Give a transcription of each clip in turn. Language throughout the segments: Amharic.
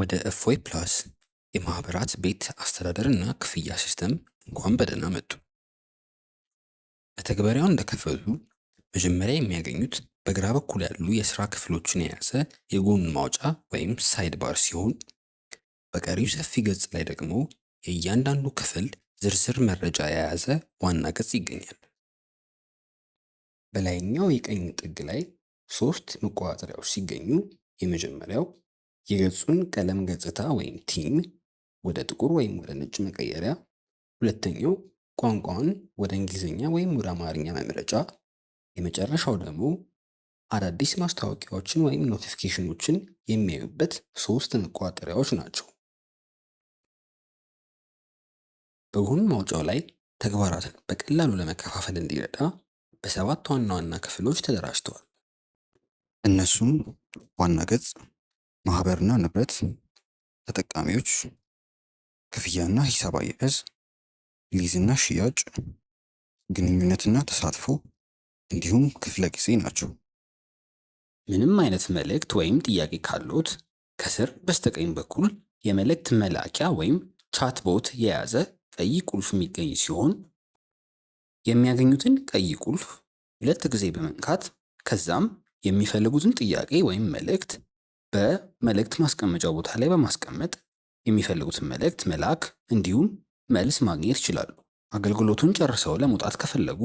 ወደ እፎይ ፕላስ የማህበራት ቤት አስተዳደርና ክፍያ ሲስተም እንኳን በደህና መጡ። መተግበሪያውን እንደከፈቱ መጀመሪያ የሚያገኙት በግራ በኩል ያሉ የስራ ክፍሎችን የያዘ የጎን ማውጫ ወይም ሳይድ ባር ሲሆን፣ በቀሪው ሰፊ ገጽ ላይ ደግሞ የእያንዳንዱ ክፍል ዝርዝር መረጃ የያዘ ዋና ገጽ ይገኛል። በላይኛው የቀኝ ጥግ ላይ ሶስት መቆጣጠሪያዎች ሲገኙ፣ የመጀመሪያው የገጹን ቀለም ገጽታ ወይም ቲም ወደ ጥቁር ወይም ወደ ነጭ መቀየሪያ፣ ሁለተኛው ቋንቋውን ወደ እንግሊዝኛ ወይም ወደ አማርኛ መምረጫ፣ የመጨረሻው ደግሞ አዳዲስ ማስታወቂያዎችን ወይም ኖቲፊኬሽኖችን የሚያዩበት ሶስት መቆጣጠሪያዎች ናቸው። በጎን ማውጫው ላይ ተግባራትን በቀላሉ ለመከፋፈል እንዲረዳ በሰባት ዋና ዋና ክፍሎች ተደራጅተዋል። እነሱም ዋና ገጽ፣ ማህበርና ንብረት፣ ተጠቃሚዎች፣ ክፍያና ሂሳብ አያያዝ፣ ሊዝና ሽያጭ፣ ግንኙነትና ተሳትፎ እንዲሁም ክፍለ ጊዜ ናቸው። ምንም አይነት መልእክት ወይም ጥያቄ ካሉት ከስር በስተቀኝ በኩል የመልእክት መላኪያ ወይም ቻት ቦት የያዘ ቀይ ቁልፍ የሚገኝ ሲሆን፣ የሚያገኙትን ቀይ ቁልፍ ሁለት ጊዜ በመንካት ከዛም የሚፈልጉትን ጥያቄ ወይም መልእክት በመልእክት ማስቀመጫው ቦታ ላይ በማስቀመጥ የሚፈልጉትን መልእክት መላክ እንዲሁም መልስ ማግኘት ይችላሉ። አገልግሎቱን ጨርሰው ለመውጣት ከፈለጉ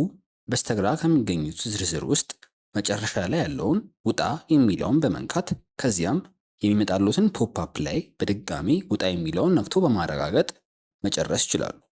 በስተግራ ከሚገኙት ዝርዝር ውስጥ መጨረሻ ላይ ያለውን ውጣ የሚለውን በመንካት ከዚያም የሚመጣሉትን ፖፕ አፕ ላይ በድጋሚ ውጣ የሚለውን ነክቶ በማረጋገጥ መጨረስ ይችላሉ።